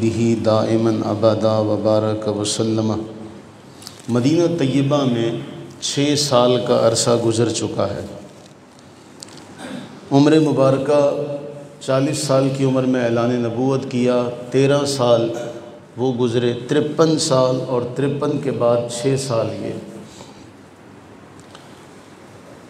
به دائما ابدا وبارک وسلم۔ مدینہ طیبہ میں 6 سال کا عرصہ گزر چکا ہے۔ عمر مبارکہ 40 سال کی عمر میں اعلان نبوت کیا، 13 سال وہ گزرے، 53 سال اور 53 کے بعد 6 سال یہ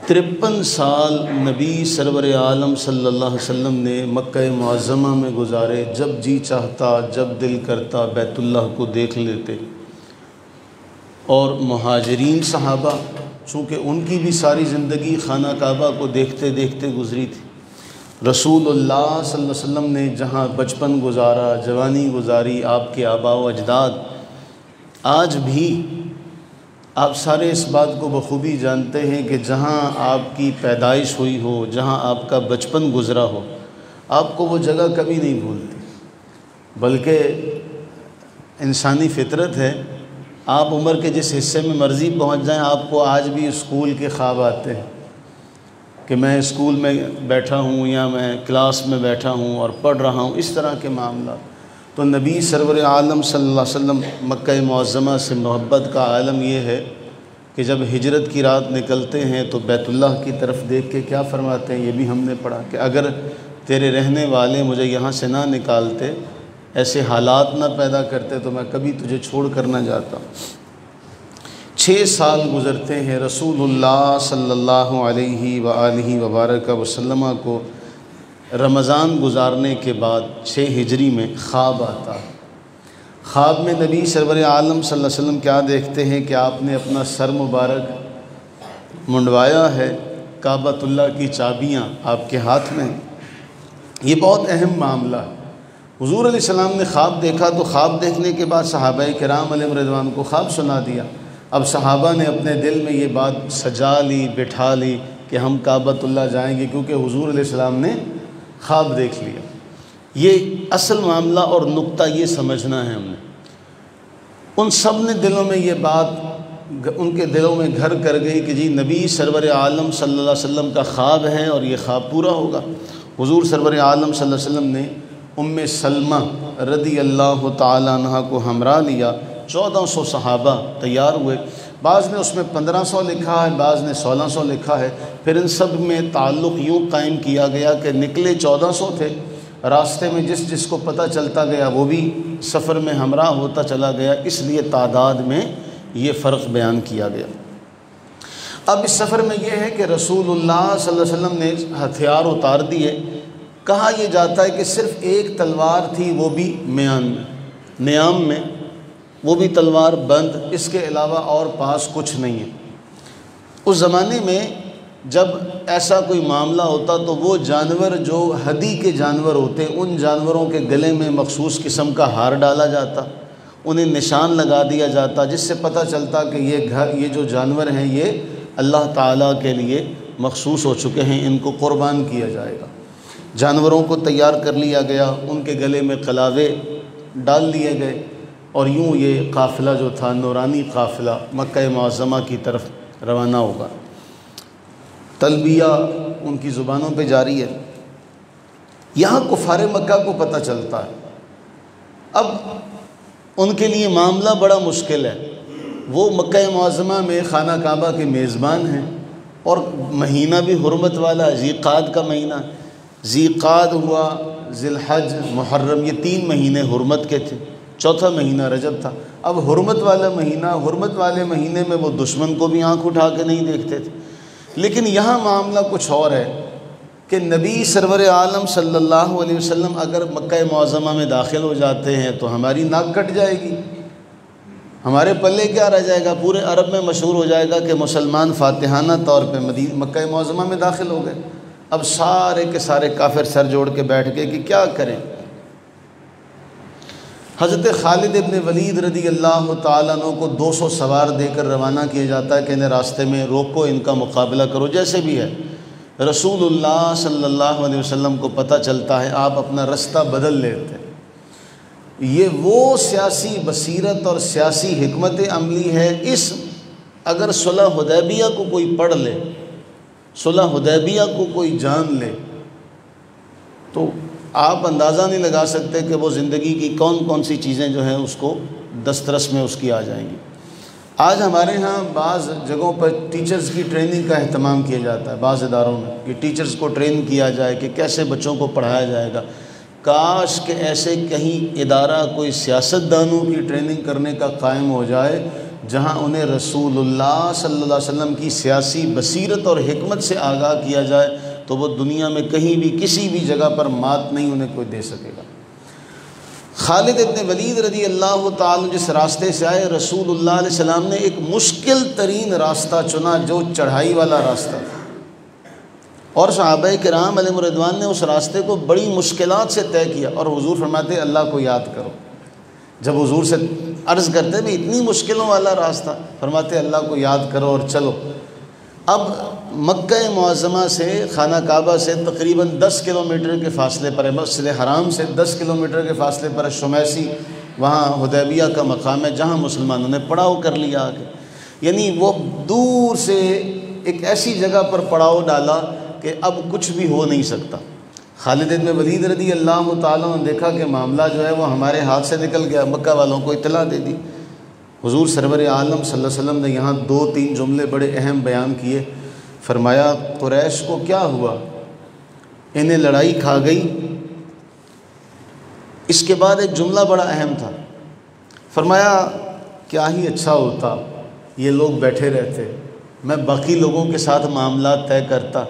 53 سال نبی سرور عالم صلی اللہ علیہ وسلم نے مکہ معظمہ میں گزارے۔ جب جی چاہتا، جب دل کرتا بیت اللہ کو دیکھ لیتے۔ اور مہاجرین صحابہ، چونکہ ان کی بھی ساری زندگی خانہ کعبہ کو دیکھتے دیکھتے گزری تھی۔ رسول اللہ صلی اللہ علیہ وسلم نے جہاں بچپن گزارا، جوانی گزاری، آپ کے آباء و اجداد، آج بھی آپ سارے اس بات کو بخوبی جانتے ہیں کہ جہاں آپ کی پیدائش ہوئی ہو، جہاں آپ کا بچپن گزرا ہو، آپ کو وہ جگہ کبھی نہیں بھولتی، بلکہ انسانی فطرت ہے۔ آپ عمر کے جس حصے میں مرضی پہنچ جائیں، آپ کو آج بھی اسکول کے خواب آتے ہیں کہ میں اسکول میں بیٹھا ہوں یا میں کلاس میں بیٹھا ہوں اور پڑھ رہا ہوں، اس طرح کے معاملات۔ تو نبی سرور عالم صلی اللہ علیہ وسلم مکہ معظمہ سے محبت کا عالم یہ ہے کہ جب ہجرت کی رات نکلتے ہیں تو بیت اللہ کی طرف دیکھ کے کیا فرماتے ہیں، یہ بھی ہم نے پڑھا کہ اگر تیرے رہنے والے مجھے یہاں سے نہ نکالتے، ایسے حالات نہ پیدا کرتے، تو میں کبھی تجھے چھوڑ کر نہ جاتا۔ 6 سال گزرتے ہیں، رسول اللہ صلی اللہ علیہ وآلہ وبارک وسلم کو رمضان گزارنے کے بعد 6 ہجری میں خواب آتا۔ خواب میں نبی سرور عالم صلی اللہ علیہ وسلم کیا دیکھتے ہیں کہ آپ نے اپنا سر مبارک منڈوایا ہے، کعبۃ اللہ کی چابیاں آپ کے ہاتھ میں ہیں۔ یہ بہت اہم معاملہ ہے۔ حضور علیہ السلام نے خواب دیکھا تو خواب دیکھنے کے بعد صحابہ کرام علیہم رضوان کو خواب سنا دیا۔ اب صحابہ نے اپنے دل میں یہ بات سجا لی، بٹھا لی کہ ہم کعبۃ اللہ جائیں گے، کیونکہ حضور علیہ السلام نے خواب دیکھ لیا۔ یہ اصل معاملہ اور نقطہ یہ سمجھنا ہے ہم نے۔ ان سب نے دلوں میں یہ بات، ان کے دلوں میں گھر کر گئی کہ جی نبی سرور عالم صلی اللہ علیہ وسلم کا خواب ہے اور یہ خواب پورا ہوگا۔ حضور سرور عالم صلی اللہ علیہ وسلم نے ام سلمہ رضی اللہ تعالیٰ عنہ کو ہمراہ لیا۔ 1400 صحابہ تیار ہوئے، بعض نے اس میں 1500 لکھا ہے، بعض نے 1600 لکھا ہے۔ پھر ان سب میں تعلق یوں قائم کیا گیا کہ نکلے 1400 تھے، راستے میں جس جس کو پتہ چلتا گیا وہ بھی سفر میں ہمراہ ہوتا چلا گیا، اس لیے تعداد میں یہ فرق بیان کیا گیا۔ اب اس سفر میں یہ ہے کہ رسول اللہ صلی اللہ علیہ وسلم نے ہتھیار اتار دیے۔ کہا یہ جاتا ہے کہ صرف ایک تلوار تھی، وہ بھی نیام میں، وہ بھی تلوار بند، اس کے علاوہ اور پاس کچھ نہیں ہے۔ اس زمانے میں جب ایسا کوئی معاملہ ہوتا تو وہ جانور جو ہدی کے جانور ہوتے، ان جانوروں کے گلے میں مخصوص قسم کا ہار ڈالا جاتا، انہیں نشان لگا دیا جاتا، جس سے پتہ چلتا کہ یہ جو جانور ہیں یہ اللہ تعالیٰ کے لیے مخصوص ہو چکے ہیں، ان کو قربان کیا جائے گا۔ جانوروں کو تیار کر لیا گیا، ان کے گلے میں قلاوے ڈال لیے گئے، اور یوں یہ قافلہ جو تھا، نورانی قافلہ، مکہ معظمہ کی طرف روانہ ہوگا۔ تلبیہ ان کی زبانوں پہ جاری ہے۔ یہاں کفار مکہ کو پتہ چلتا ہے۔ اب ان کے لیے معاملہ بڑا مشکل ہے۔ وہ مکہ معظمہ میں خانہ کعبہ کے میزبان ہیں، اور مہینہ بھی حرمت والا، ذی قعد کا مہینہ، ذی قعد ہوا، ذی الحج، محرم، یہ 3 مہینے حرمت کے تھے، 4تھا مہینہ رجب تھا۔ اب حرمت والا مہینہ، حرمت والے مہینے میں وہ دشمن کو بھی آنکھ اٹھا کے نہیں دیکھتے تھے۔ لیکن یہاں معاملہ کچھ اور ہے کہ نبی سرور عالم صلی اللہ علیہ وسلم اگر مکہ معظمہ میں داخل ہو جاتے ہیں تو ہماری ناک کٹ جائے گی، ہمارے پلے کیا رہ جائے گا؟ پورے عرب میں مشہور ہو جائے گا کہ مسلمان فاتحانہ طور پہ مکہ معظمہ میں داخل ہو گئے۔ اب سارے کے سارے کافر سر جوڑ کے بیٹھ گئے کہ کیا کریں۔ حضرت خالد ابن ولید رضی اللہ تعالیٰ عنہ کو 200 سوار دے کر روانہ کیا جاتا ہے کہ انہیں راستے میں روکو، ان کا مقابلہ کرو، جیسے بھی ہے۔ رسول اللہ صلی اللہ علیہ وسلم کو پتہ چلتا ہے، آپ اپنا رستہ بدل لیتے ہیں۔ یہ وہ سیاسی بصیرت اور سیاسی حکمت عملی ہے۔ اگر صلح حدیبیہ کو کوئی پڑھ لے، صلح حدیبیہ کو کوئی جان لے، تو آپ اندازہ نہیں لگا سکتے کہ وہ زندگی کی کون کون سی چیزیں جو ہیں اس کو دسترس میں اس کی آ جائیں گی۔ آج ہمارے ہاں بعض جگہوں پر ٹیچرز کی ٹریننگ کا اہتمام کیا جاتا ہے، بعض اداروں میں کہ ٹیچرز کو ٹرین کیا جائے کہ کیسے بچوں کو پڑھایا جائے گا۔ کاش کہ ایسے کہیں ادارہ کوئی سیاستدانوں کی ٹریننگ کرنے کا قائم ہو جائے جہاں انہیں رسول اللہ صلی اللہ علیہ وسلم کی سیاسی بصیرت اور حکمت سے آگاہ کیا جائے تو وہ دنیا میں کہیں بھی کسی بھی جگہ پر مات نہیں انہیں کوئی دے سکے گا۔ خالد ابن ولید رضی اللہ تعالی جس راستے سے آئے، رسول اللہ علیہ السلام نے ایک مشکل ترین راستہ چنا جو چڑھائی والا راستہ تھا، اور صحابہ کرام علیہ رضوان نے اس راستے کو بڑی مشکلات سے طے کیا، اور حضور فرماتے اللہ کو یاد کرو۔ جب حضور سے عرض کرتے بھی اتنی مشکلوں والا راستہ، فرماتے اللہ کو یاد کرو اور چلو۔ اب مکہ معظمہ سے، خانہ کعبہ سے تقریباً 10 کلومیٹر کے فاصلے پر ہے، مسجد حرام سے 10 کلومیٹر کے فاصلے پر ہے شمیسی، وہاں حدیبیہ کا مقام ہے جہاں مسلمانوں نے پڑاؤ کر لیا آگے، یعنی وہ دور سے ایک ایسی جگہ پر پڑاؤ ڈالا کہ اب کچھ بھی ہو نہیں سکتا۔ خالد بن ولید رضی اللہ تعالیٰ نے دیکھا کہ معاملہ جو ہے وہ ہمارے ہاتھ سے نکل گیا، مکہ والوں کو اطلاع دے دی۔ حضور سرور عالم صلی اللہ علیہ وسلم نے یہاں 2-3 جملے بڑے اہم بیان کیے۔ فرمایا قریش کو کیا ہوا، انہیں لڑائی کھا گئی۔ اس کے بعد ایک جملہ بڑا اہم تھا، فرمایا کیا ہی اچھا ہوتا یہ لوگ بیٹھے رہتے، میں باقی لوگوں کے ساتھ معاملات طے کرتا،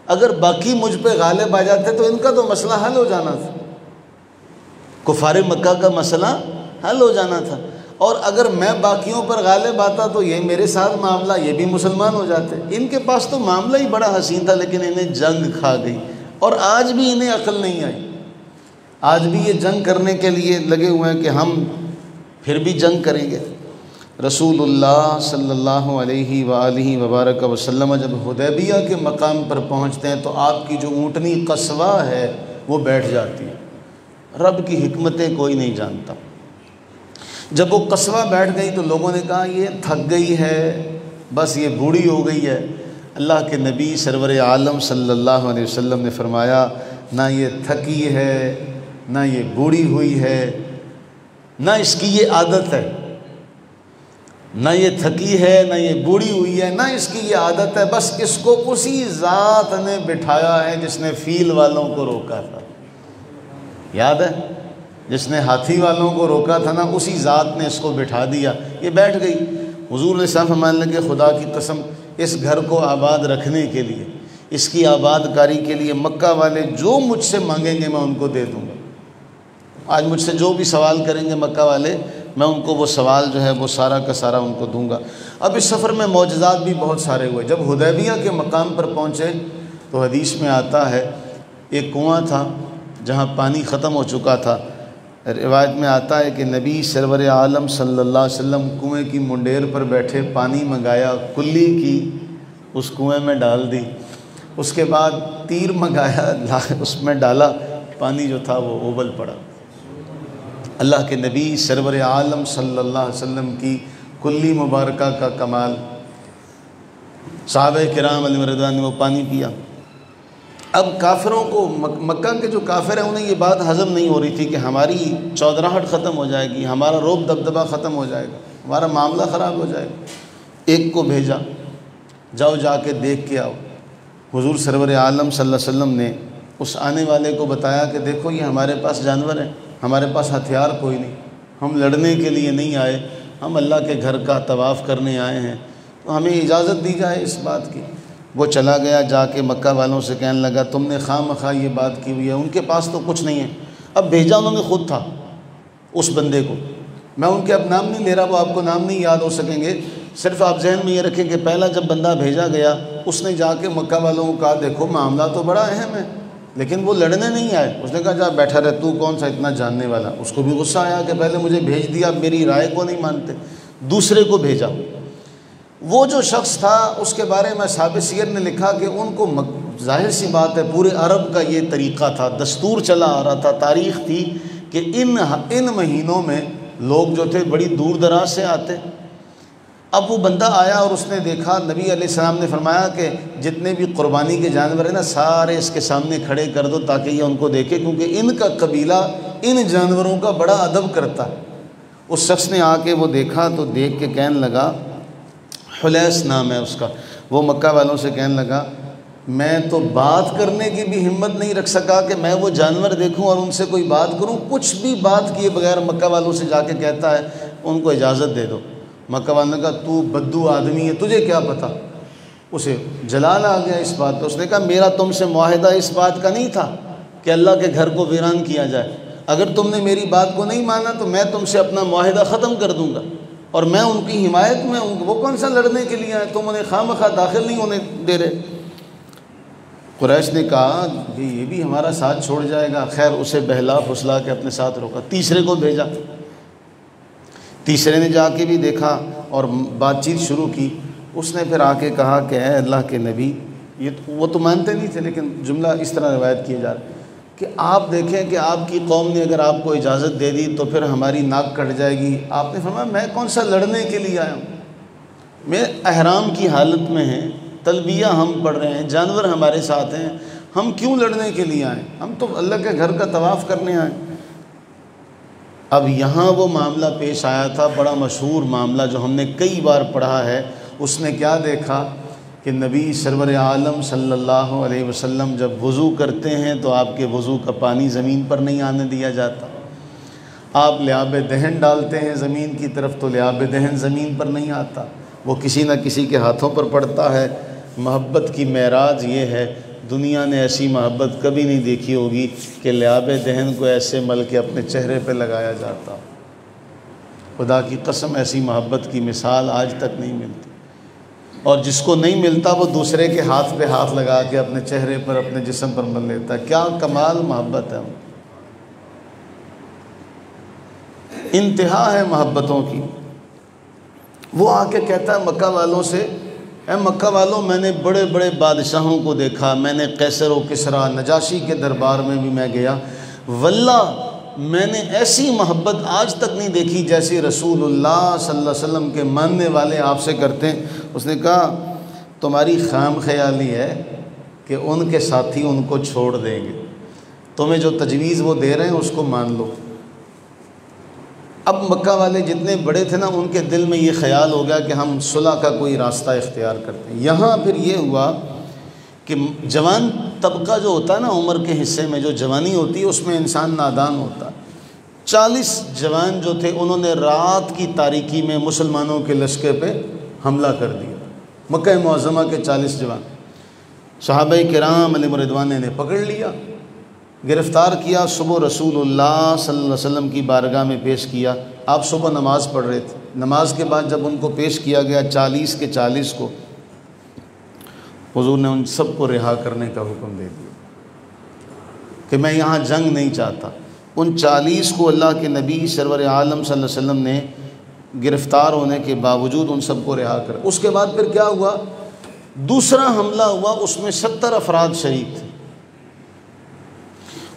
اگر باقی مجھ پہ غالب آ جاتے تو ان کا تو مسئلہ حل ہو جانا تھا، کفار مکہ کا مسئلہ حل ہو جانا تھا، اور اگر میں باقیوں پر غالب آتا تو یہ میرے ساتھ معاملہ، یہ بھی مسلمان ہو جاتے۔ ان کے پاس تو معاملہ ہی بڑا حسین تھا، لیکن انہیں جنگ کھا گئی، اور آج بھی انہیں عقل نہیں آئی، آج بھی یہ جنگ کرنے کے لیے لگے ہوئے ہیں کہ ہم پھر بھی جنگ کریں گے۔ رسول اللہ صلی اللہ علیہ وآلہ وبارک وسلم جب حدیبیہ کے مقام پر پہنچتے ہیں تو آپ کی جو اونٹنی قصوہ ہے وہ بیٹھ جاتی ہے، رب کی حکمتیں کوئی نہیں جانتا۔ جب وہ قصوہ بیٹھ گئی تو لوگوں نے کہا یہ تھک گئی ہے، بس یہ بوڑھی ہو گئی ہے۔ اللہ کے نبی سرور عالم صلی اللہ علیہ وسلم نے فرمایا نہ یہ تھکی ہے، نہ یہ بوڑھی ہوئی ہے، نہ اس کی یہ عادت ہے، نہ یہ تھکی ہے، نہ یہ بوڑھی ہوئی ہے، نہ اس کی یہ عادت ہے، بس اس کو اسی ذات نے بٹھایا ہے جس نے فیل والوں کو روکا تھا۔ یاد ہے جس نے ہاتھی والوں کو روکا تھا نا، اسی ذات نے اس کو بٹھا دیا، یہ بیٹھ گئی۔ حضور نے صاحب فرمانے لگے خدا کی قسم اس گھر کو آباد رکھنے کے لیے، اس کی آباد کاری کے لیے مکہ والے جو مجھ سے مانگیں گے میں ان کو دے دوں گا۔ آج مجھ سے جو بھی سوال کریں گے مکہ والے، میں ان کو وہ سوال جو ہے وہ سارا کا سارا ان کو دوں گا۔ اب اس سفر میں معجزات بھی بہت سارے ہوئے۔ جب حدیبیہ کے مقام پر پہنچے تو حدیث میں آتا ہے ایک کنواں تھا جہاں پانی ختم ہو چکا تھا۔ روایت میں آتا ہے کہ نبی سرور عالم صلی اللہ علیہ وسلم کنویں کی منڈیر پر بیٹھے، پانی منگایا، کلی کی اس کنویں میں ڈال دی، اس کے بعد تیر منگایا اس میں ڈالا، پانی جو تھا وہ ابل پڑا۔ اللہ کے نبی سرور عالم صلی اللہ علیہ وسلم کی کلی مبارکہ کا کمال۔ صحابہ کرام علیہ رضوان نے وہ پانی پیا۔ اب کافروں کو، مکہ کے جو کافر ہیں انہیں یہ بات ہضم نہیں ہو رہی تھی کہ ہماری چودراہٹ ختم ہو جائے گی، ہمارا روب دبدبہ ختم ہو جائے گا، ہمارا معاملہ خراب ہو جائے گا۔ ایک کو بھیجا، جاؤ جا کے دیکھ کے آؤ۔ حضور سرور عالم صلی اللہ علیہ وسلم نے اس آنے والے کو بتایا کہ دیکھو یہ ہمارے پاس جانور ہیں، ہمارے پاس ہتھیار کوئی نہیں، ہم لڑنے کے لیے نہیں آئے، ہم اللہ کے گھر کا طواف کرنے آئے ہیں، تو ہمیں اجازت دی جائے اس بات کی۔ وہ چلا گیا، جا کے مکہ والوں سے کہنے لگا تم نے خواہ مخواہ یہ بات کی ہوئی ہے، ان کے پاس تو کچھ نہیں ہے۔ اب بھیجا انہوں نے خود تھا اس بندے کو، میں ان کے اب نام نہیں لے رہا، وہ آپ کو نام نہیں یاد ہو سکیں گے، صرف آپ ذہن میں یہ رکھیں کہ پہلا جب بندہ بھیجا گیا اس نے جا کے مکہ والوں کو کہا دیکھو معاملہ تو بڑا اہم ہے، لیکن وہ لڑنے نہیں آئے۔ اس نے کہا جا بیٹھا رہ، تو کون سا اتنا جاننے والا۔ اس کو بھی غصہ آیا کہ پہلے مجھے بھیج دیا، اب میری رائے کو نہیں مانتے۔ دوسرے کو بھیجا، وہ جو شخص تھا اس کے بارے میں صحابہ سیر نے لکھا کہ ان کو ظاہر سی بات ہے پورے عرب کا یہ طریقہ تھا، دستور چلا آ رہا تھا، تاریخ تھی کہ ان مہینوں میں لوگ جو تھے بڑی دور دراز سے آتے، اب وہ بندہ آیا اور اس نے دیکھا، نبی علیہ السلام نے فرمایا کہ جتنے بھی قربانی کے جانور ہیں نا سارے اس کے سامنے کھڑے کر دو تاکہ یہ ان کو دیکھے، کیونکہ ان کا قبیلہ ان جانوروں کا بڑا ادب کرتا ہے۔ اس شخص نے آ کے وہ دیکھا تو دیکھ کے کہنے لگا، حلیس نام ہے اس کا، وہ مکہ والوں سے کہنے لگا میں تو بات کرنے کی بھی ہمت نہیں رکھ سکا کہ میں وہ جانور دیکھوں اور ان سے کوئی بات کروں، کچھ بھی بات کیے بغیر مکہ والوں سے جا کے کہتا ہے ان کو اجازت دے دو۔ مکہ والوں نے کہا تو بدو آدمی ہے، تجھے کیا پتہ؟ اسے جلال آ گیا اس بات پہ۔ اس نے کہا میرا تم سے معاہدہ اس بات کا نہیں تھا کہ اللہ کے گھر کو ویران کیا جائے، اگر تم نے میری بات کو نہیں مانا تو میں تم سے اپنا معاہدہ ختم کر دوں گا، اور میں ان کی حمایت میں ہوں۔ وہ کون سا لڑنے کے لیے آئے، تم انہیں خواہ مخواہ داخل نہیں ہونے دے رہے۔ قریش نے کہا کہ یہ بھی ہمارا ساتھ چھوڑ جائے گا، خیر اسے بہلا پھسلا کے اپنے ساتھ روکا۔ تیسرے کو بھیجا، تیسرے نے جا کے بھی دیکھا اور بات چیت شروع کی۔ اس نے پھر آ کے کہا کہ اے اللہ کے نبی، وہ تو مانتے نہیں تھے لیکن جملہ اس طرح روایت کیے جا رہا ہے کہ آپ دیکھیں کہ آپ کی قوم نے اگر آپ کو اجازت دے دی تو پھر ہماری ناک کٹ جائے گی۔ آپ نے فرمایا میں کون سا لڑنے کے لیے آیا ہوں، میں احرام کی حالت میں ہیں، تلبیہ ہم پڑھ رہے ہیں، جانور ہمارے ساتھ ہیں، ہم کیوں لڑنے کے لیے آئیں، ہم تو اللہ کے گھر کا طواف کرنے آئیں۔ اب یہاں وہ معاملہ پیش آیا تھا، بڑا مشہور معاملہ جو ہم نے کئی بار پڑھا ہے۔ اس نے کیا دیکھا کہ نبی سرور عالم صلی اللہ علیہ وسلم جب وضو کرتے ہیں تو آپ کے وضو کا پانی زمین پر نہیں آنے دیا جاتا، آپ لعاب دہن ڈالتے ہیں زمین کی طرف تو لعاب دہن زمین پر نہیں آتا، وہ کسی نہ کسی کے ہاتھوں پر پڑتا ہے۔ محبت کی معراج یہ ہے، دنیا نے ایسی محبت کبھی نہیں دیکھی ہوگی کہ لعاب دہن کو ایسے مل کے اپنے چہرے پہ لگایا جاتا۔ خدا کی قسم ایسی محبت کی مثال آج تک نہیں ملتی، اور جس کو نہیں ملتا وہ دوسرے کے ہاتھ پہ ہاتھ لگا کے اپنے چہرے پر اپنے جسم پر مل لیتا ہے۔ کیا کمال محبت ہے، انتہا ہے محبتوں کی۔ وہ آ کے کہتا ہے مکہ والوں سے، اے مکہ والوں میں نے بڑے بڑے بادشاہوں کو دیکھا، میں نے قیصر و کسریٰ نجاشی کے دربار میں بھی میں گیا، واللہ میں نے ایسی محبت آج تک نہیں دیکھی جیسی رسول اللہ صلی اللہ علیہ وسلم کے ماننے والے آپ سے کرتے ہیں۔ اس نے کہا تمہاری خام خیالی ہے کہ ان کے ساتھی ان کو چھوڑ دیں گے، تمہیں جو تجویز وہ دے رہے ہیں اس کو مان لو۔ اب مکہ والے جتنے بڑے تھے نا ان کے دل میں یہ خیال ہو گیا کہ ہم صلح کا کوئی راستہ اختیار کرتے ہیں۔ یہاں پھر یہ ہوا کہ جوان طبقہ جو ہوتا ہے نا عمر کے حصے میں جو جوانی ہوتی ہے اس میں انسان نادان ہوتا ہے۔ 40 جوان جو تھے انہوں نے رات کی تاریکی میں مسلمانوں کے لشکر پہ حملہ کر دیا، مکہ معظمہ کے 40 جوان۔ صحابہ کرام علیہ رضوان نے پکڑ لیا، گرفتار کیا، صبح رسول اللہ صلی اللہ علیہ وسلم کی بارگاہ میں پیش کیا۔ آپ صبح نماز پڑھ رہے تھے، نماز کے بعد جب ان کو پیش کیا گیا 40 کے 40 کو، حضور نے ان سب کو رہا کرنے کا حکم دے دیا کہ میں یہاں جنگ نہیں چاہتا۔ ان 40 کو اللہ کے نبی سرور عالم صلی اللہ علیہ وسلم نے گرفتار ہونے کے باوجود ان سب کو رہا کر۔ اس کے بعد پھر کیا ہوا، دوسرا حملہ ہوا، اس میں 70 افراد شریک تھے،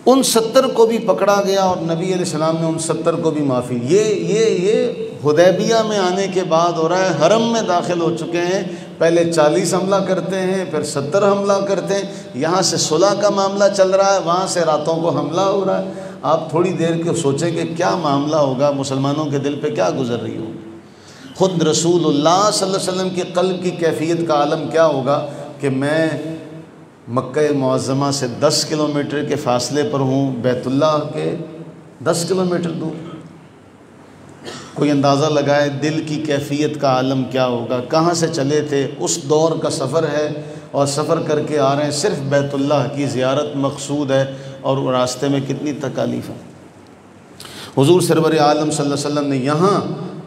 ان 70 کو بھی پکڑا گیا اور نبی علیہ السلام نے ان 70 کو بھی معافی۔ یہ حدیبیہ میں آنے کے بعد ہو رہا ہے، حرم میں داخل ہو چکے ہیں، پہلے 40 حملہ کرتے ہیں پھر 70 حملہ کرتے ہیں، یہاں سے صلح کا معاملہ چل رہا ہے، وہاں سے راتوں کو حملہ ہو رہا ہے۔ آپ تھوڑی دیر کے سوچیں کہ کیا معاملہ ہوگا، مسلمانوں کے دل پہ کیا گزر رہی ہوگی۔ خود رسول اللہ صلی اللہ علیہ وسلم کے قلب کی کیفیت کا عالم کیا ہوگا کہ میں مکہ معظمہ سے 10 کلومیٹر کے فاصلے پر ہوں، بیت اللہ کے 10 کلومیٹر دور۔ کوئی اندازہ لگائے دل کی کیفیت کا عالم کیا ہوگا۔ کہاں سے چلے تھے، اس دور کا سفر ہے اور سفر کر کے آ رہے ہیں، صرف بیت اللہ کی زیارت مقصود ہے اور راستے میں کتنی تکالیف ہے۔ حضور سرور عالم صلی اللہ علیہ وسلم نے یہاں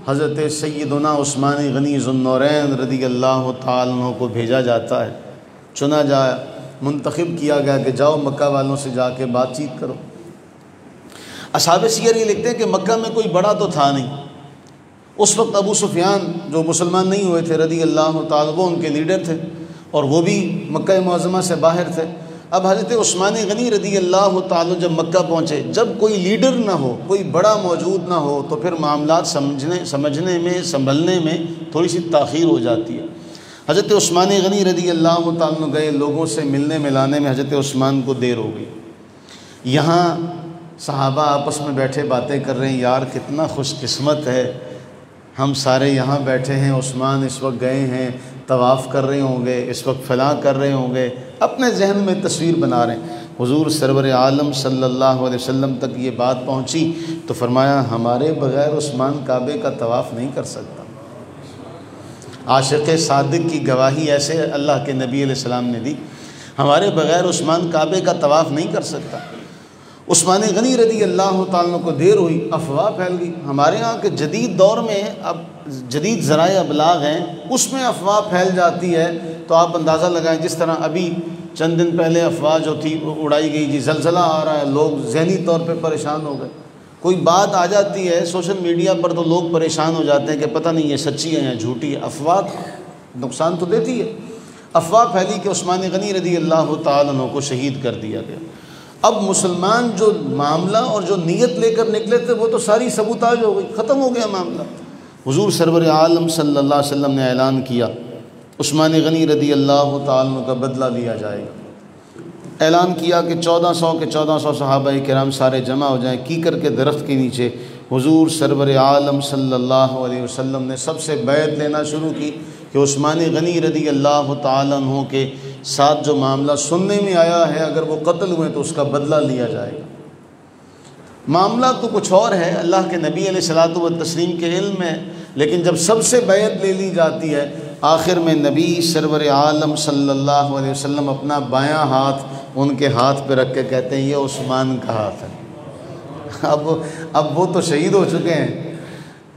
حضرت سیدنا عثمان غنی ذو النورین رضی اللہ تعالیٰ عنہ کو بھیجا جاتا ہے، چنا جایا، منتخب کیا گیا کہ جاؤ مکہ والوں سے جا کے بات چیت کرو۔ اصحاب سیر یہ لکھتے ہیں کہ مکہ میں کوئی بڑا تو تھا نہیں، اس وقت ابو سفیان جو مسلمان نہیں ہوئے تھے رضی اللہ تعالیٰ، وہ ان کے لیڈر تھے اور وہ بھی مکہ معظمہ سے باہر تھے۔ اب حضرت عثمان غنی رضی اللہ تعالیٰ جب مکہ پہنچے، جب کوئی لیڈر نہ ہو، کوئی بڑا موجود نہ ہو، تو پھر معاملات سمجھنے میں سنبھلنے میں تھوڑی سی تاخیر ہو جاتی ہے۔ حضرت عثمان غنی رضی اللہ تعالیٰ گئے، لوگوں سے ملنے ملانے میں حضرت عثمان کو دیر ہو گئی۔ یہاں صحابہ آپس میں بیٹھے باتیں کر رہے ہیں، یار کتنا خوش قسمت ہے، ہم سارے یہاں بیٹھے ہیں، عثمان اس وقت گئے ہیں، طواف کر رہے ہوں گے، اس وقت فلاں کر رہے ہوں گے، اپنے ذہن میں تصویر بنا رہے ہیں۔ حضور سرور عالم صلی اللہ علیہ وسلم تک یہ بات پہنچی تو فرمایا ہمارے بغیر عثمان کعبے کا طواف نہیں کر سکتا۔ عاشق صادق کی گواہی ایسے اللہ کے نبی علیہ السلام نے دی، ہمارے بغیر عثمان کعبے کا طواف نہیں کر سکتا۔ عثمان غنی رضی اللہ تعالیٰ کو دیر ہوئی، افواہ پھیل گئی۔ ہمارے ہاں کے جدید دور میں اب جدید ذرائع ابلاغ ہیں، اس میں افواہ پھیل جاتی ہے تو آپ اندازہ لگائیں، جس طرح ابھی چند دن پہلے افواہ جو تھی اڑائی گئی، جی زلزلہ آ رہا ہے، لوگ ذہنی طور پہ پریشان ہو گئے۔ کوئی بات آ جاتی ہے سوشل میڈیا پر تو لوگ پریشان ہو جاتے ہیں کہ پتہ نہیں یہ سچی ہے یا جھوٹی ہے۔ افواہ نقصان تو دیتی ہے۔ افواہ پھیلی کہ عثمان غنی رضی اللہ تعالیٰ عنہ کو شہید کر دیا گیا۔ اب مسلمان جو معاملہ اور جو نیت لے کر نکلے تھے وہ تو ساری سبوتاج ہو گئی، ختم ہو گیا معاملہ۔ حضور سرور عالم صلی اللہ علیہ وسلم نے اعلان کیا عثمان غنی رضی اللہ تعالیٰ عنہ کا بدلہ لیا جائے گا۔ اعلان کیا کہ 1400 صحابہ کرام سارے جمع ہو جائیں، کیکر کے درخت کے نیچے۔ حضور سرور عالم صلی اللہ علیہ وسلم نے سب سے بیعت لینا شروع کی کہ عثمان غنی رضی اللہ تعالیٰ عنہ کے ساتھ جو معاملہ سننے میں آیا ہے، اگر وہ قتل ہوئے تو اس کا بدلہ لیا جائے گا۔ معاملہ تو کچھ اور ہے، اللہ کے نبی علیہ الصلوۃ والتسلیم کے علم ہے، لیکن جب سب سے بیعت لے لی جاتی ہے، آخر میں نبی سرور عالم صلی اللہ علیہ وسلم اپنا بایاں ہاتھ ان کے ہاتھ پہ رکھ کے کہتے ہیں یہ عثمان کا ہاتھ ہے۔ اب وہ تو شہید ہو چکے ہیں۔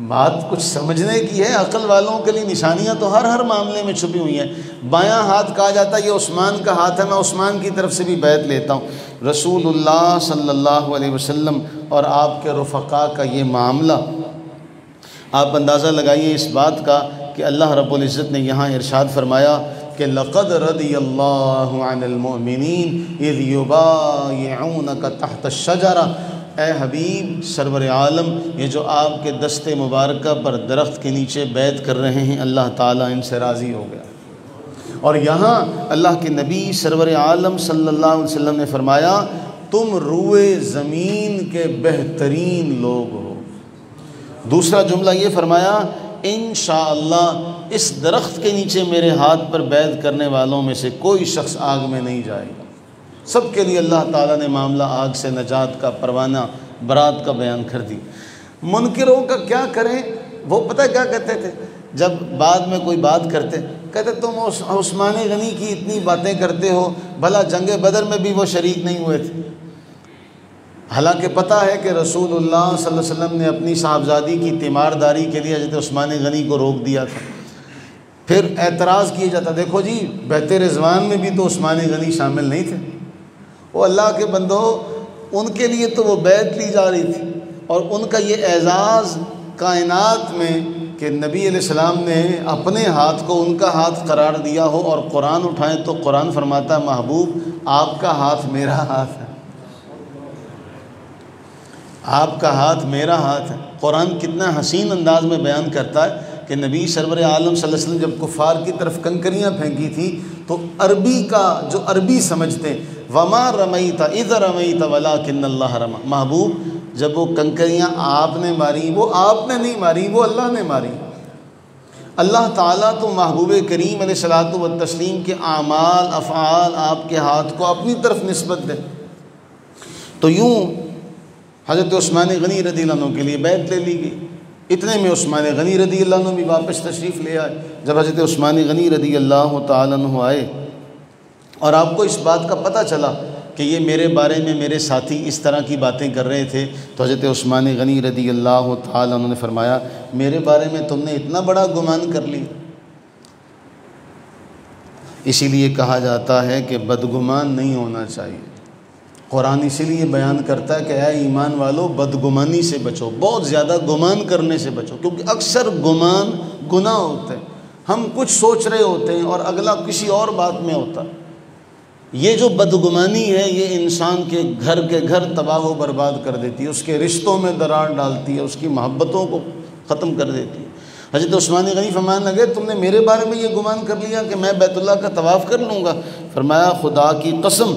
بات کچھ سمجھنے کی ہے، عقل والوں کے لیے نشانیاں تو ہر معاملے میں چھپی ہوئی ہیں۔ بایاں ہاتھ کہا جاتا ہے یہ عثمان کا ہاتھ ہے، میں عثمان کی طرف سے بھی بیعت لیتا ہوں۔ رسول اللہ صلی اللہ علیہ وسلم اور آپ کے رفقاء کا یہ معاملہ، آپ اندازہ لگائیے اس بات کا کہ اللہ رب العزت نے یہاں ارشاد فرمایا کہ لقد رضی اللہ عن المؤمنین اذ یبایعونک تحت الشجرہ۔ اے حبیب سرور عالم، یہ جو آپ کے دست مبارکہ پر درخت کے نیچے بیعت کر رہے ہیں، اللہ تعالیٰ ان سے راضی ہو گیا۔ اور یہاں اللہ کے نبی سرور عالم صلی اللہ علیہ وسلم نے فرمایا تم روئے زمین کے بہترین لوگ ہو۔ دوسرا جملہ یہ فرمایا انشاءاللہ اس درخت کے نیچے میرے ہاتھ پر بیعت کرنے والوں میں سے کوئی شخص آگ میں نہیں جائے گا۔ سب کے لیے اللہ تعالیٰ نے معاملہ آگ سے نجات کا پروانہ برات کا بیان کر دی۔ منکروں کا کیا کریں، وہ پتہ کیا کہتے تھے جب بعد میں کوئی بات کرتے، کہتے تم عثمان غنی کی اتنی باتیں کرتے ہو، بھلا جنگ بدر میں بھی وہ شریک نہیں ہوئے تھے؟ حالانکہ پتہ ہے کہ رسول اللہ صلی اللہ علیہ وسلم نے اپنی صاحبزادی کی تیمارداری کے لیے حضرت عثمان غنی کو روک دیا تھا۔ پھر اعتراض کیا جاتا، دیکھو جی بیعت رضوان میں بھی تو عثمان غنی شامل نہیں تھے۔ وہ اللہ کے بندو، ان کے لیے تو وہ بیعت لی جا رہی تھی، اور ان کا یہ اعزاز کائنات میں کہ نبی علیہ السلام نے اپنے ہاتھ کو ان کا ہاتھ قرار دیا ہو، اور قرآن اٹھائیں تو قرآن فرماتا ہے محبوب آپ کا ہاتھ میرا ہاتھ ہے، آپ کا ہاتھ میرا ہاتھ ہے۔ قرآن کتنا حسین انداز میں بیان کرتا ہے کہ نبی سرور عالم صلی اللہ علیہ وسلم جب کفار کی طرف کنکریاں پھینکی تھی تو عربی کا جو عربی سمجھتے وما رمیت اذ رمیت ولکن اللہ رمی، محبوب جب وہ کنکریاں آپ نے ماری وہ آپ نے نہیں ماری، وہ اللہ نے ماری۔ اللہ تعالیٰ تو محبوب کریم علیہ الصلوۃ والتسلیم کے اعمال افعال آپ کے ہاتھ کو اپنی طرف نسبت دے۔ تو یوں حضرت عثمان غنی رضی اللہ عنہ کے لیے بیعت لے لی گئی۔ اتنے میں عثمان غنی رضی اللہ عنہ بھی واپس تشریف لے آئے۔ جب حضرت عثمان غنی رضی اللہ تعالیٰ عنہ آئے اور آپ کو اس بات کا پتہ چلا کہ یہ میرے بارے میں میرے ساتھی اس طرح کی باتیں کر رہے تھے، تو حضرت عثمان غنی رضی اللہ تعالیٰ عنہ نے فرمایا میرے بارے میں تم نے اتنا بڑا گمان کر لی۔ اسی لیے کہا جاتا ہے کہ بدگمان نہیں ہونا چاہیے۔ قرآن اسی لیے بیان کرتا ہے کہ اے ایمان والو بدگمانی سے بچو، بہت زیادہ گمان کرنے سے بچو، کیونکہ اکثر گمان گناہ ہوتے ہیں۔ ہم کچھ سوچ رہے ہوتے ہیں اور اگلا کسی اور بات میں ہوتا ہے۔ یہ جو بدگمانی ہے یہ انسان کے گھر تباہ و برباد کر دیتی ہے، اس کے رشتوں میں درار ڈالتی ہے، اس کی محبتوں کو ختم کر دیتی ہے۔ حضرت عثمان غنی فرمانے لگے تم نے میرے بارے میں یہ گمان کر لیا کہ میں بیت اللہ کا طواف کر لوں گا؟ فرمایا خدا کی قسم،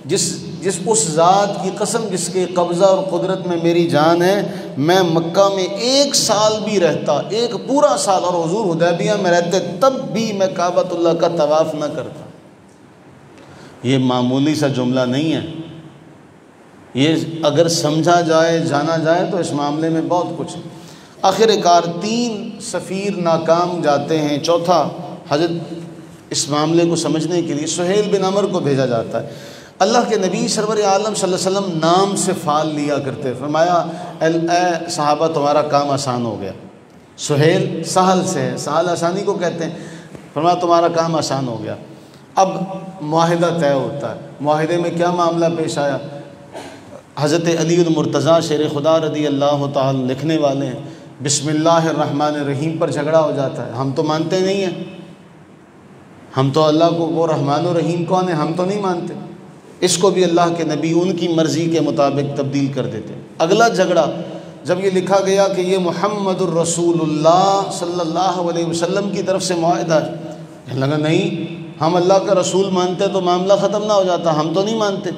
جس اس ذات کی قسم جس کے قبضہ اور قدرت میں میری جان ہے، میں مکہ میں 1 سال بھی رہتا، 1 پورا سال، اور حضور حدیبیہ میں رہتے تب بھی میں کعبۃ اللہ کا طواف نہ کرتا۔ یہ معمولی سا جملہ نہیں ہے، یہ اگر سمجھا جائے جانا جائے تو اس معاملے میں بہت کچھ ہے۔ آخر کار 3 سفیر ناکام جاتے ہیں، چوتھا حضرت اس معاملے کو سمجھنے کے لیے سہیل بن عمر کو بھیجا جاتا ہے۔ اللہ کے نبی سرور عالم صلی اللہ علیہ وسلم نام سے فال لیا کرتے، فرمایا اے صحابہ تمہارا کام آسان ہو گیا۔ سہیل سہل سے ہے، سہل آسانی کو کہتے ہیں، فرمایا تمہارا کام آسان ہو گیا۔ اب معاہدہ طے ہوتا ہے۔ معاہدے میں کیا معاملہ پیش آیا؟ حضرت علی المرتضیٰ شیر خدا رضی اللہ تعالی لکھنے والے ہیں، بسم اللہ الرحمن الرحیم پر جھگڑا ہو جاتا ہے۔ ہم تو مانتے نہیں ہیں، ہم تو اللہ کو، وہ رحمان و رحیم کون ہے ہم تو نہیں مانتے۔ اس کو بھی اللہ کے نبی ان کی مرضی کے مطابق تبدیل کر دیتے۔ اگلا جھگڑا جب یہ لکھا گیا کہ یہ محمد الرسول اللہ صلی اللہ علیہ وسلم کی طرف سے معاہدہ ہے، کہنے لگا نہیں، ہم اللہ کا رسول مانتے تو معاملہ ختم نہ ہو جاتا، ہم تو نہیں مانتے،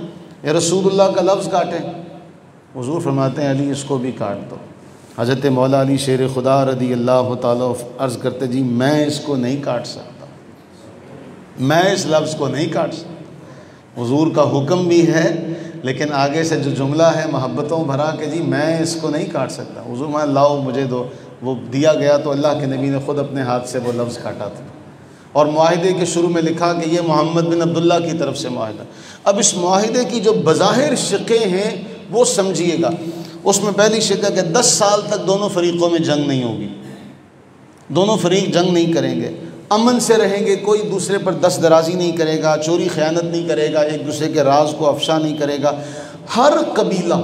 یہ رسول اللہ کا لفظ کاٹیں۔ حضور فرماتے ہیں علی اس کو بھی کاٹ دو۔ حضرت مولا علی شیر خدا رضی اللہ تعالیٰ عرض کرتے جی میں اس کو نہیں کاٹ سکتا، میں اس لفظ کو نہیں کاٹ سکتا۔ حضور کا حکم بھی ہے لیکن آگے سے جو جملہ ہے محبتوں بھرا کہ جی میں اس کو نہیں کاٹ سکتا۔ حضور میں لاؤ مجھے دو، وہ دیا گیا تو اللہ کے نبی نے خود اپنے ہاتھ سے وہ لفظ کاٹا تھا، اور معاہدے کے شروع میں لکھا کہ یہ محمد بن عبداللہ کی طرف سے معاہدہ۔ اب اس معاہدے کی جو بظاہر شقیں ہیں وہ سمجھیے گا۔ اس میں پہلی شق ہے کہ 10 سال تک دونوں فریقوں میں جنگ نہیں ہوگی، دونوں فریق جنگ نہیں کریں گے، امن سے رہیں گے، کوئی دوسرے پر دست درازی نہیں کرے گا، چوری خیانت نہیں کرے گا، ایک دوسرے کے راز کو افشا نہیں کرے گا۔ ہر قبیلہ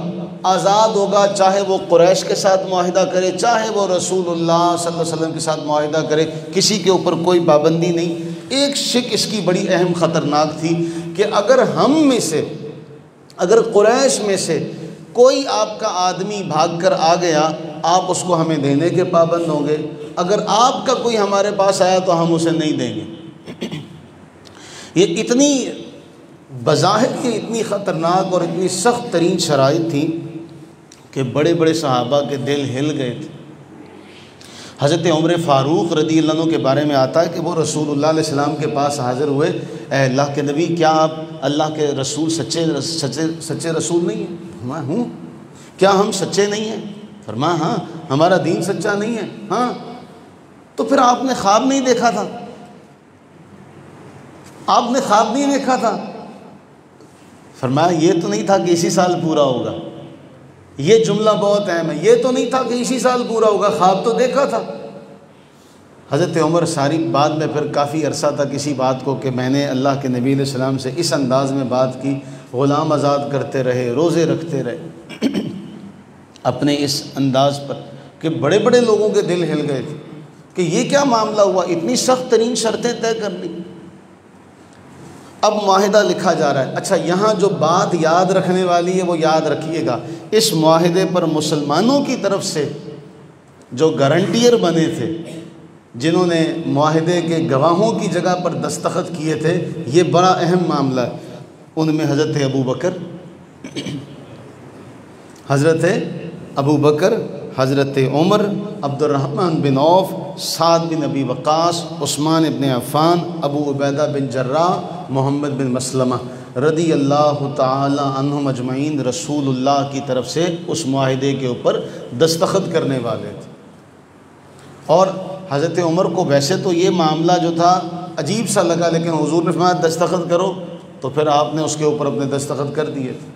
آزاد ہوگا، چاہے وہ قریش کے ساتھ معاہدہ کرے، چاہے وہ رسول اللہ صلی اللہ علیہ وسلم کے ساتھ معاہدہ کرے، کسی کے اوپر کوئی پابندی نہیں۔ ایک شک اس کی بڑی اہم خطرناک تھی کہ اگر ہم میں سے، اگر قریش میں سے کوئی آپ کا آدمی بھاگ کر آ گیا، آپ اس کو ہمیں دینے کے پابند ہوں گے، اگر آپ کا کوئی ہمارے پاس آیا تو ہم اسے نہیں دیں گے۔ یہ اتنی بظاہر یہ اتنی خطرناک اور اتنی سخت ترین شرائط تھیں کہ بڑے بڑے صحابہ کے دل ہل گئے تھے۔ حضرت عمر فاروق رضی اللہ عنہ کے بارے میں آتا ہے کہ وہ رسول اللہ علیہ السلام کے پاس حاضر ہوئے، اے اللہ کے نبی کیا آپ اللہ کے رسول سچے رسول نہیں ہیں؟ فرمایا ہوں۔ کیا ہم سچے نہیں ہیں؟ فرمایا ہاں، ہمارا دین سچا نہیں ہے۔ ہاں، تو پھر آپ نے خواب نہیں دیکھا تھا؟ آپ نے خواب نہیں دیکھا تھا؟ فرمایا یہ تو نہیں تھا کہ اسی سال پورا ہوگا۔ یہ جملہ بہت اہم ہے، یہ تو نہیں تھا کہ اسی سال پورا ہوگا، خواب تو دیکھا تھا۔ حضرت عمر ساری بعد میں پھر کافی عرصہ تک اسی بات کو کہ میں نے اللہ کے نبی علیہ السلام سے اس انداز میں بات کی، غلام آزاد کرتے رہے، روزے رکھتے رہے اپنے اس انداز پر، کہ بڑے بڑے لوگوں کے دل ہل گئے تھے کہ یہ کیا معاملہ ہوا، اتنی سخت ترین شرطیں طے کر لی۔ اب معاہدہ لکھا جا رہا ہے۔ اچھا یہاں جو بات یاد رکھنے والی ہے وہ یاد رکھیے گا، اس معاہدے پر مسلمانوں کی طرف سے جو گارنٹیئر بنے تھے، جنہوں نے معاہدے کے گواہوں کی جگہ پر دستخط کیے تھے، یہ بڑا اہم معاملہ ہے۔ ان میں حضرت ابو بکر، حضرت عمر، عبد الرحمن بن عوف، سعد بن ابی وقاص، عثمان بن عفان، ابو عبیدہ بن جراح، محمد بن مسلمہ رضی اللہ تعالی عنہم اجمعین رسول اللہ کی طرف سے اس معاہدے کے اوپر دستخط کرنے والے تھے۔ اور حضرت عمر کو ویسے تو یہ معاملہ جو تھا عجیب سا لگا، لیکن حضور نے فرمایا دستخط کرو، تو پھر آپ نے اس کے اوپر اپنے دستخط کر دیے تھے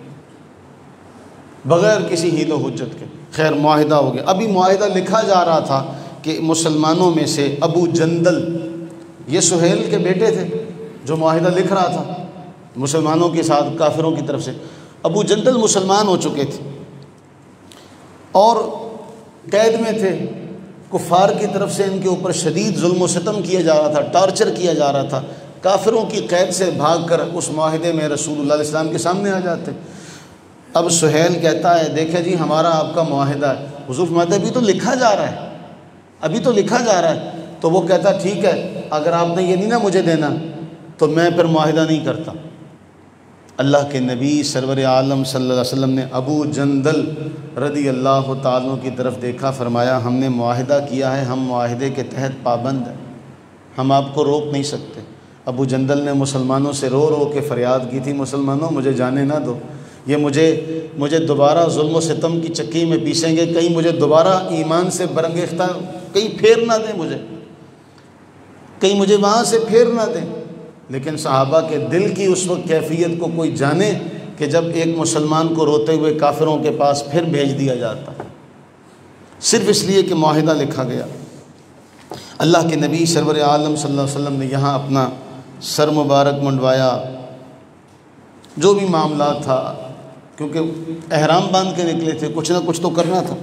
بغیر کسی حیل و حجت کے۔ خیر معاہدہ ہو گیا۔ ابھی معاہدہ لکھا جا رہا تھا کہ مسلمانوں میں سے ابو جندل، یہ سہیل کے بیٹے تھے جو معاہدہ لکھ رہا تھا مسلمانوں کے ساتھ کافروں کی طرف سے، ابو جندل مسلمان ہو چکے تھے اور قید میں تھے، کفار کی طرف سے ان کے اوپر شدید ظلم و ستم کیا جا رہا تھا، ٹارچر کیا جا رہا تھا۔ کافروں کی قید سے بھاگ کر اس معاہدے میں رسول اللہ علیہ السلام کے سامنے آ جاتے۔ اب سہیل کہتا ہے دیکھیں جی ہمارا آپ کا معاہدہ ہے۔ حضور فرماتے ابھی تو لکھا جا رہا ہے، ابھی تو لکھا جا رہا ہے۔ تو وہ کہتا ٹھیک ہے، اگر آپ نے یہ نہیں نا مجھے دینا تو میں پھر معاہدہ نہیں کرتا۔ اللہ کے نبی سرور عالم صلی اللہ علیہ وسلم نے ابو جندل رضی اللہ تعالیٰ کی طرف دیکھا، فرمایا ہم نے معاہدہ کیا ہے، ہم معاہدے کے تحت پابند ہیں، ہم آپ کو روک نہیں سکتے۔ ابو جندل نے مسلمانوں سے رو رو کے فریاد کی تھی، مسلمانوں مجھے جانے نہ دو، یہ مجھے دوبارہ ظلم و ستم کی چکی میں پیسیں گے، کہیں مجھے دوبارہ ایمان سے برانگیختہ کہیں پھیر نہ دیں، کہیں مجھے وہاں سے پھیر نہ دیں۔ لیکن صحابہ کے دل کی اس وقت کیفیت کو کوئی جانے کہ جب ایک مسلمان کو روتے ہوئے کافروں کے پاس پھر بھیج دیا جاتا، صرف اس لیے کہ معاہدہ لکھا گیا۔ اللہ کے نبی سرور عالم صلی اللہ علیہ وسلم نے یہاں اپنا سر مبارک منڈوایا، جو بھی معاملات تھا، کیونکہ احرام باندھ کے نکلے تھے، کچھ نہ کچھ تو کرنا تھا۔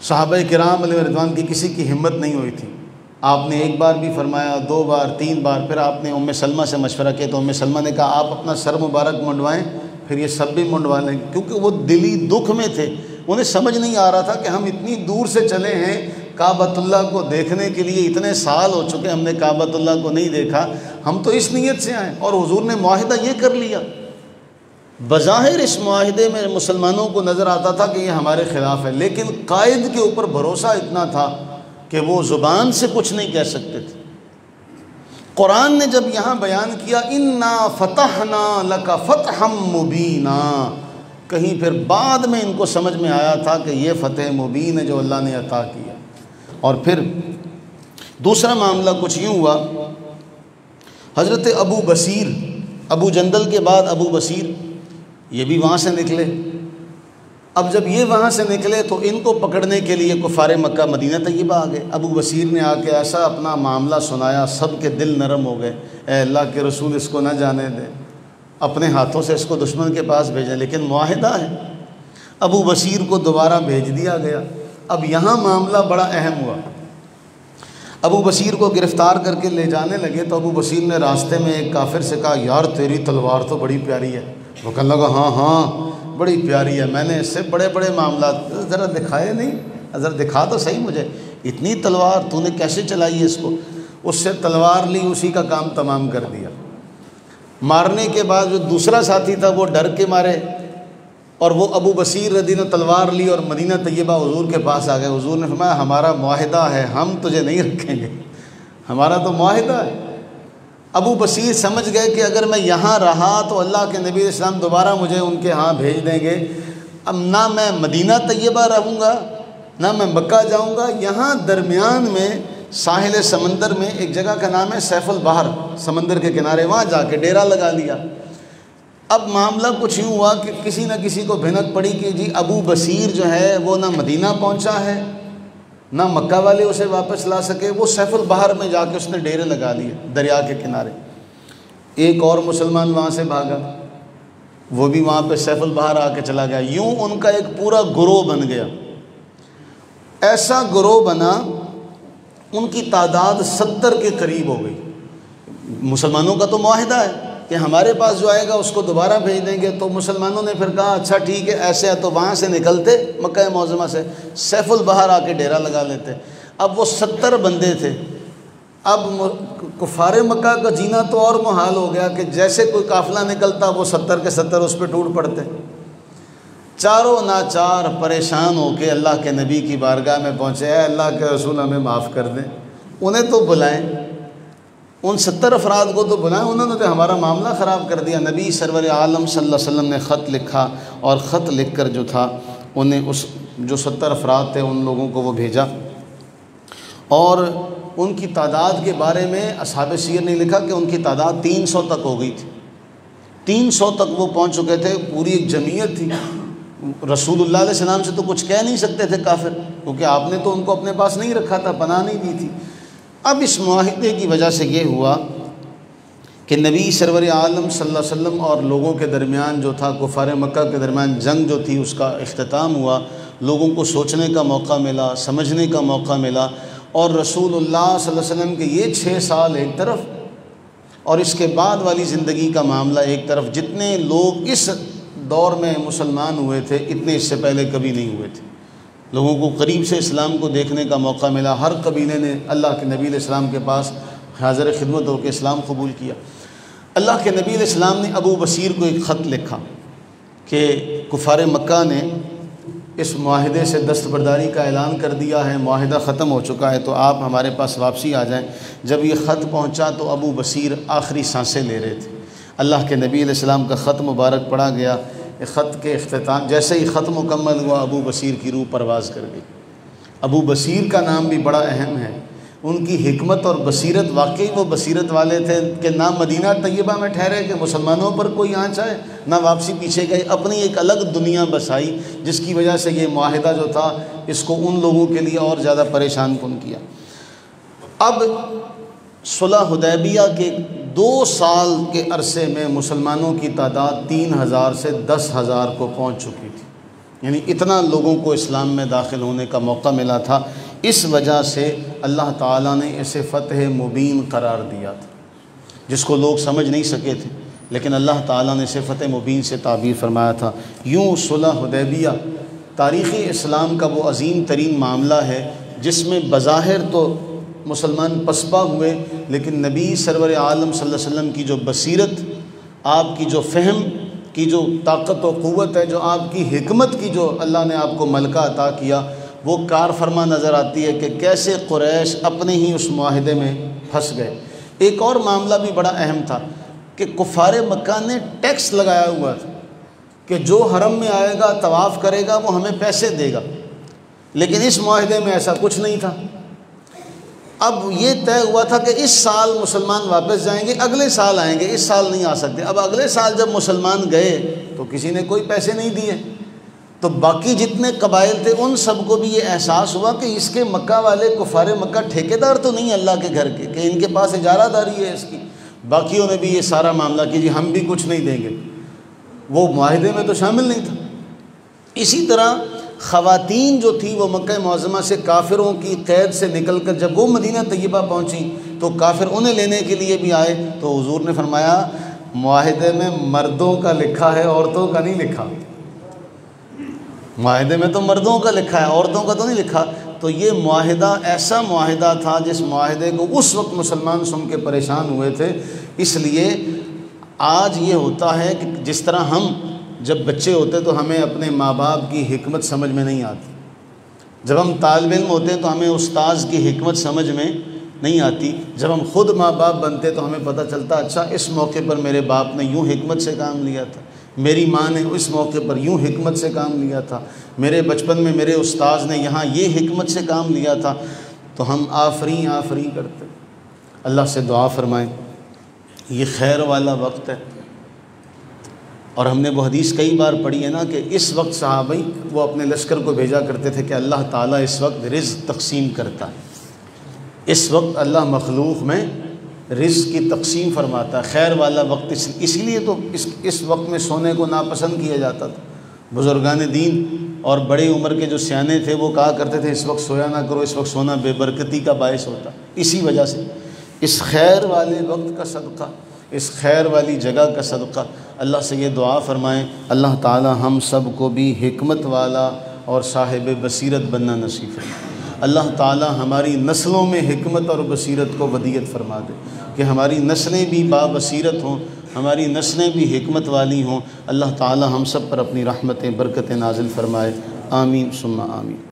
صحابہ کرام علیہ رضوان کی کسی کی ہمت نہیں ہوئی تھی۔ آپ نے ایک بار بھی فرمایا، 2 بار، 3 بار، پھر آپ نے ام سلمہ سے مشورہ کیا تو ام سلمہ نے کہا آپ اپنا سر مبارک منڈوائیں، پھر یہ سب بھی منڈوا لیں، کیونکہ وہ دلی دکھ میں تھے۔ انہیں سمجھ نہیں آ رہا تھا کہ ہم اتنی دور سے چلے ہیں کعبۃ اللہ کو دیکھنے کے لیے، اتنے سال ہو چکے ہم نے کعبۃ اللہ کو نہیں دیکھا، ہم تو اس نیت سے آئے اور حضور نے معاہدہ یہ کر لیا۔ بظاہر اس معاہدے میں مسلمانوں کو نظر آتا تھا کہ یہ ہمارے خلاف ہے، لیکن قائد کے اوپر بھروسہ اتنا تھا کہ وہ زبان سے کچھ نہیں کہہ سکتے تھے۔ قرآن نے جب یہاں بیان کیا اِنَّا فَتَحْنَا لَكَ فَتْحًا مُبِينًا، کہیں پھر بعد میں ان کو سمجھ میں آیا تھا کہ یہ فتح مبین ہے جو اللہ نے عطا کیا۔ اور پھر دوسرا معاملہ کچھ یوں ہوا، حضرت ابو بصیر، ابو جندل کے بعد ابو بصیر یہ بھی وہاں سے نکلے۔ اب جب یہ وہاں سے نکلے تو ان کو پکڑنے کے لیے کفار مکہ مدینہ طیبہ آ گئے۔ ابو بصیر نے آ کے ایسا اپنا معاملہ سنایا، سب کے دل نرم ہو گئے، اے اللہ کے رسول اس کو نہ جانے دیں، اپنے ہاتھوں سے اس کو دشمن کے پاس بھیجیں، لیکن معاہدہ ہے۔ ابو بصیر کو دوبارہ بھیج دیا گیا۔ اب یہاں معاملہ بڑا اہم ہوا۔ ابو بصیر کو گرفتار کر کے لے جانے لگے تو ابو بصیر نے راستے میں ایک کافر سے کہا یار تیری تلوار تو بڑی پیاری ہے۔ وہ کہنے لگا ہاں بڑی پیاری ہے، میں نے اس سے بڑے بڑے معاملات ذرا دکھائے نہیں، ذرا دکھا تو صحیح مجھے، اتنی تلوار تو نے کیسے چلائی ہے اس کو؟ اس سے تلوار لی، اسی کا کام تمام کر دیا۔ مارنے کے بعد جو دوسرا ساتھی تھا وہ ڈر کے مارے، اور وہ ابو بصیر رضی اللہ عنہ تلوار لی اور مدینہ طیبہ حضور کے پاس آ گئے۔ حضور نے فرمایا ہمارا معاہدہ ہے، ہم تجھے نہیں رکھیں گے، ہمارا تو معاہدہ ہے۔ ابو بصیر سمجھ گئے کہ اگر میں یہاں رہا تو اللہ کے نبی علیہ السلام دوبارہ مجھے ان کے ہاں بھیج دیں گے، اب نہ میں مدینہ طیبہ رہوں گا نہ میں مکہ جاؤں گا۔ یہاں درمیان میں ساحل سمندر میں ایک جگہ کا نام ہے سیف البحر، سمندر کے کنارے، وہاں جا کے ڈیرا لگا لیا۔ اب معاملہ کچھ یوں ہوا کہ کسی نہ کسی کو بھنک پڑی کہ جی ابو بصیر جو ہے وہ نہ مدینہ پہنچا ہے نہ مکہ والے اسے واپس لا سکے، وہ سیف البحر میں جا کے اس نے ڈیرے لگا لیے دریا کے کنارے۔ ایک اور مسلمان وہاں سے بھاگا، وہ بھی وہاں پہ سیف البحر آ کے چلا گیا۔ یوں ان کا ایک پورا گروہ بن گیا، ایسا گروہ بنا ان کی تعداد 70 کے قریب ہو گئی۔ مسلمانوں کا تو معاہدہ ہے کہ ہمارے پاس جو آئے گا اس کو دوبارہ بھیج دیں گے، تو مسلمانوں نے پھر کہا اچھا ٹھیک ہے ایسے ہے، تو وہاں سے نکلتے مکہ معظمہ سے سیف البحر آ کے ڈیرا لگا لیتے۔ اب وہ 70 بندے تھے۔ اب کفار مکہ کا جینا تو اور محال ہو گیا کہ جیسے کوئی قافلہ نکلتا وہ 70 کے 70 اس پہ ٹوٹ پڑتے۔ چاروں ناچار پریشان ہو کے اللہ کے نبی کی بارگاہ میں پہنچے، اے اللہ کے رسول ہمیں معاف کر دیں۔ انہیں تو بلائیں، ان 70 افراد کو تو بلائیں، انہوں نے تو ہمارا معاملہ خراب کر دیا۔ نبی سرور عالم صلی اللہ علیہ وسلم نے خط لکھا، اور خط لکھ کر جو تھا انہیں اس جو 70 افراد تھے ان لوگوں کو وہ بھیجا، اور ان کی تعداد کے بارے میں اصحاب سیر نے لکھا کہ ان کی تعداد 300 تک ہو گئی تھی، 300 تک وہ پہنچ چکے تھے، پوری ایک جمعیت تھی۔ رسول اللہ علیہ السلام سے تو کچھ کہہ نہیں سکتے تھے کافر، کیونکہ آپ نے تو ان کو اپنے پاس نہیں رکھا تھا، پناہ نہیں دی تھی۔ اب اس معاہدے کی وجہ سے یہ ہوا کہ نبی سرور عالم صلی اللہ علیہ وسلم اور لوگوں کے درمیان جو تھا کفار مکہ کے درمیان جنگ جو تھی اس کا اختتام ہوا، لوگوں کو سوچنے کا موقع ملا، سمجھنے کا موقع ملا، اور رسول اللہ صلی اللہ علیہ وسلم کے یہ 6 سال ایک طرف اور اس کے بعد والی زندگی کا معاملہ ایک طرف، جتنے لوگ اس دور میں مسلمان ہوئے تھے اتنے اس سے پہلے کبھی نہیں ہوئے تھے۔ لوگوں کو قریب سے اسلام کو دیکھنے کا موقع ملا، ہر قبیلے نے اللہ کے نبی علیہ السلام کے پاس حاضر خدمت ہو کے اسلام قبول کیا۔ اللہ کے نبی علیہ السلام نے ابو بصیر کو ایک خط لکھا کہ کفار مکہ نے اس معاہدے سے دستبرداری کا اعلان کر دیا ہے، معاہدہ ختم ہو چکا ہے، تو آپ ہمارے پاس واپسی آ جائیں۔ جب یہ خط پہنچا تو ابو بصیر آخری سانسیں لے رہے تھے۔ اللہ کے نبی علیہ السلام کا خط مبارک پڑھا گیا۔ خط کے اختتام جیسے ہی خط مکمل ہوا، ابو بصیر کی روح پرواز کر گئی۔ ابو بصیر کا نام بھی بڑا اہم ہے، ان کی حکمت اور بصیرت، واقعی وہ بصیرت والے تھے کہ نہ مدینہ طیبہ میں ٹھہرے کہ مسلمانوں پر کوئی آنچ آئے، نہ واپسی پیچھے گئے، اپنی ایک الگ دنیا بسائی، جس کی وجہ سے یہ معاہدہ جو تھا اس کو ان لوگوں کے لیے اور زیادہ پریشان کن کیا۔ اب صلح حدیبیہ کے 2 سال کے عرصے میں مسلمانوں کی تعداد 3000 سے 10,000 کو پہنچ چکی تھی، یعنی اتنا لوگوں کو اسلام میں داخل ہونے کا موقع ملا تھا۔ اس وجہ سے اللہ تعالیٰ نے اسے فتح مبین قرار دیا تھا، جس کو لوگ سمجھ نہیں سکے تھے، لیکن اللہ تعالیٰ نے اسے فتح مبین سے تعبیر فرمایا تھا۔ یوں صلح حدیبیہ تاریخ اسلام کا وہ عظیم ترین معاملہ ہے جس میں بظاہر تو مسلمان پسپا ہوئے، لیکن نبی سرور عالم صلی اللہ علیہ وسلم کی جو بصیرت، آپ کی جو فہم کی جو طاقت و قوت ہے، جو آپ کی حکمت کی جو اللہ نے آپ کو ملکہ عطا کیا، وہ کار فرما نظر آتی ہے کہ کیسے قریش اپنے ہی اس معاہدے میں پھنس گئے۔ ایک اور معاملہ بھی بڑا اہم تھا کہ کفار مکہ نے ٹیکس لگایا ہوا تھا کہ جو حرم میں آئے گا، طواف کرے گا، وہ ہمیں پیسے دے گا، لیکن اس معاہدے میں ایسا کچھ نہیں تھا۔ اب یہ طے ہوا تھا کہ اس سال مسلمان واپس جائیں گے، اگلے سال آئیں گے، اس سال نہیں آ سکتے۔ اب اگلے سال جب مسلمان گئے تو کسی نے کوئی پیسے نہیں دیے، تو باقی جتنے قبائل تھے ان سب کو بھی یہ احساس ہوا کہ اس کے مکہ والے کفار مکہ ٹھیکیدار تو نہیں اللہ کے گھر کے، کہ ان کے پاس اجارہ داری ہے اس کی۔ باقیوں نے بھی یہ سارا معاملہ کہ جی ہم بھی کچھ نہیں دیں گے، وہ معاہدے میں تو شامل نہیں تھا۔ اسی طرح خواتین جو تھیں وہ مکہ معظمہ سے کافروں کی قید سے نکل کر جب وہ مدینہ طیبہ پہنچی تو کافر انہیں لینے کے لیے بھی آئے، تو حضور نے فرمایا معاہدے میں مردوں کا لکھا ہے، عورتوں کا نہیں لکھا۔ معاہدے میں تو مردوں کا لکھا ہے، عورتوں کا تو نہیں لکھا۔ تو یہ معاہدہ ایسا معاہدہ تھا جس معاہدے کو اس وقت مسلمان سن کے پریشان ہوئے تھے۔ اس لیے آج یہ ہوتا ہے کہ جس طرح ہم جب بچے ہوتے تو ہمیں اپنے ماں باپ کی حکمت سمجھ میں نہیں آتی، جب ہم طالب علم ہوتے ہیں تو ہمیں استاذ کی حکمت سمجھ میں نہیں آتی، جب ہم خود ماں باپ بنتے تو ہمیں پتہ چلتا اچھا اس موقع پر میرے باپ نے یوں حکمت سے کام لیا تھا، میری ماں نے اس موقع پر یوں حکمت سے کام لیا تھا، میرے بچپن میں میرے استاذ نے یہاں یہ حکمت سے کام لیا تھا، تو ہم آفرین آفرین کرتے۔ اللہ سے دعا فرمائیں، یہ خیر والا وقت ہے، اور ہم نے وہ حدیث کئی بار پڑھی ہے نا کہ اس وقت صحابہ وہ اپنے لشکر کو بھیجا کرتے تھے کہ اللہ تعالیٰ اس وقت رزق تقسیم کرتا ہے، اس وقت اللہ مخلوق میں رزق کی تقسیم فرماتا ہے، خیر والا وقت۔ اسی لیے تو اس وقت میں سونے کو ناپسند کیا جاتا تھا۔ بزرگان دین اور بڑے عمر کے جو سیانے تھے وہ کہا کرتے تھے اس وقت سویا نہ کرو، اس وقت سونا بے برکتی کا باعث ہوتا۔ اسی وجہ سے اس خیر والے وقت کا صدقہ، اس خیر والی جگہ کا صدقہ، اللہ سے یہ دعا فرمائیں اللہ تعالی ہم سب کو بھی حکمت والا اور صاحب بصیرت بننا نصیب فرمائے۔ اللہ تعالی ہماری نسلوں میں حکمت اور بصیرت کو ودیعت فرما دے کہ ہماری نسلیں بھی بابصیرت ہوں، ہماری نسلیں بھی حکمت والی ہوں۔ اللہ تعالی ہم سب پر اپنی رحمتیں برکتیں نازل فرمائے، آمین ثم آمین۔